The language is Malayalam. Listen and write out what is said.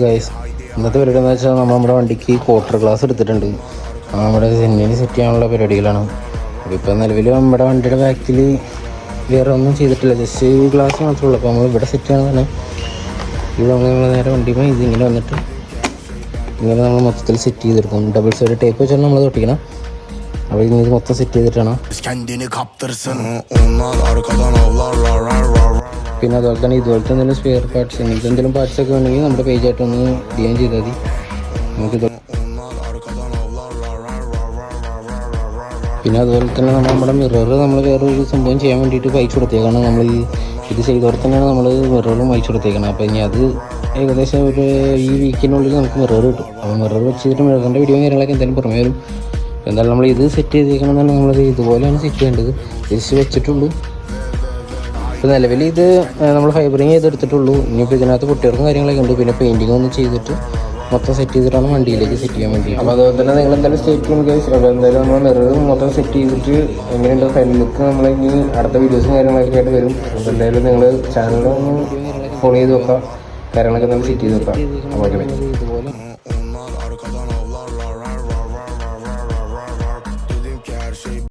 ഗൈസ്, ഇന്നത്തെ പരിപാടി എന്ന് വെച്ചാൽ നമ്മുടെ വണ്ടിക്ക് ക്വാർട്ടർ ഗ്ലാസ് എടുത്തിട്ടുണ്ട്. നമ്മുടെ സിനിമയിൽ സെറ്റ് ചെയ്യാനുള്ള പരിപാടികളാണ്. അപ്പോൾ ഇപ്പോൾ നിലവിൽ നമ്മുടെ വണ്ടിയുടെ ബാക്കിൽ വേറെ ഒന്നും ചെയ്തിട്ടില്ല, ജസ്റ്റ് ഗ്ലാസ് മാത്രമേ ഉള്ളൂ. അപ്പോൾ നമ്മൾ ഇവിടെ സെറ്റ് ചെയ്യണമെന്ന് ഇത് നമ്മൾ നേരെ വണ്ടിയുമ്പോൾ ഇതിങ്ങനെ വന്നിട്ട് ഇങ്ങനെ നമ്മൾ മൊത്തത്തിൽ സെറ്റ് ചെയ്തെടുക്കും. ഡബിൾ സൈഡ് ടേപ്പ് വെച്ചാൽ നമ്മൾ തൊട്ടിക്കണം. അപ്പോൾ ഇത് മൊത്തം സെറ്റ് ചെയ്തിട്ടാണ്. പിന്നെ അതുപോലെ തന്നെ ഇതുപോലത്തെ എന്തെങ്കിലും സ്പെയർ പാർട്സ് ഇങ്ങനത്തെ എന്തെങ്കിലും പാർട്സ് ഒക്കെ ഉണ്ടെങ്കിൽ നമ്മുടെ പേജായിട്ടൊന്ന് DM ചെയ്താൽ മതി. നമുക്കിത് പിന്നെ അതുപോലെ തന്നെ നമ്മുടെ മിറർ നമ്മൾ വേറൊരു സംഭവം ചെയ്യാൻ വേണ്ടിയിട്ട് അയച്ചു കൊടുത്തേക്കാണ്. നമ്മൾ ഇത് ചെയ്തോടെ തന്നെയാണ് നമ്മൾ മിററും അയച്ചു കൊടുത്തേക്കണം. അപ്പോൾ ഇനി അത് ഏകദേശം ഈ വീക്കിനുള്ളിൽ നമുക്ക് മിറർ കിട്ടും. അപ്പോൾ മിറർ വെച്ചിട്ട് മിററിൻ്റെ വീഡിയോ കാര്യങ്ങളൊക്കെ എന്തായാലും പുറമേ വരും. എന്തായാലും നമ്മൾ ഇത് സെറ്റ് ചെയ്തേക്കണമെന്നാണ് നമ്മളത് ഇതുപോലെയാണ് സെറ്റ് ചെയ്യേണ്ടത്. തിരിച്ച് വെച്ചിട്ടുള്ളൂ. ഇപ്പോൾ നിലവിൽ ഇത് നമ്മൾ ഫൈബറിങ് ചെയ്തെടുത്തിട്ടുള്ളൂ. ഇനിയിപ്പോൾ ഇതിനകത്ത് കുട്ടികൾക്കും കാര്യങ്ങളൊക്കെ ഉണ്ട്. പിന്നെ പെയിൻറ്റിങ് ഒന്ന് ചെയ്തിട്ട് മൊത്തം സെറ്റ് ചെയ്തിട്ടാണ് വണ്ടിയിലേക്ക് സെറ്റ് ചെയ്യാൻ വേണ്ടി. അപ്പോൾ അതുപോലെ തന്നെ നിങ്ങൾ എന്തായാലും സ്റ്റേറ്റ് അപ്പോൾ എന്തായാലും നമ്മൾ മിറർ മൊത്തം സെറ്റ് ചെയ്തിട്ട് എങ്ങനെയുണ്ട് ഫൈനൽ ലുക്ക് നമ്മൾ ഇനി അടുത്ത വീഡിയോസും കാര്യങ്ങളൊക്കെ ആയിട്ട് വരും. അപ്പോൾ എന്തായാലും നിങ്ങൾ ചാനൽ ഒന്ന് ഫോളോ ചെയ്ത് നോക്കാം, കാര്യങ്ങളൊക്കെ നമ്മൾ സെറ്റ് ചെയ്ത് നോക്കാം. അപ്പോൾ ഓക്കെ.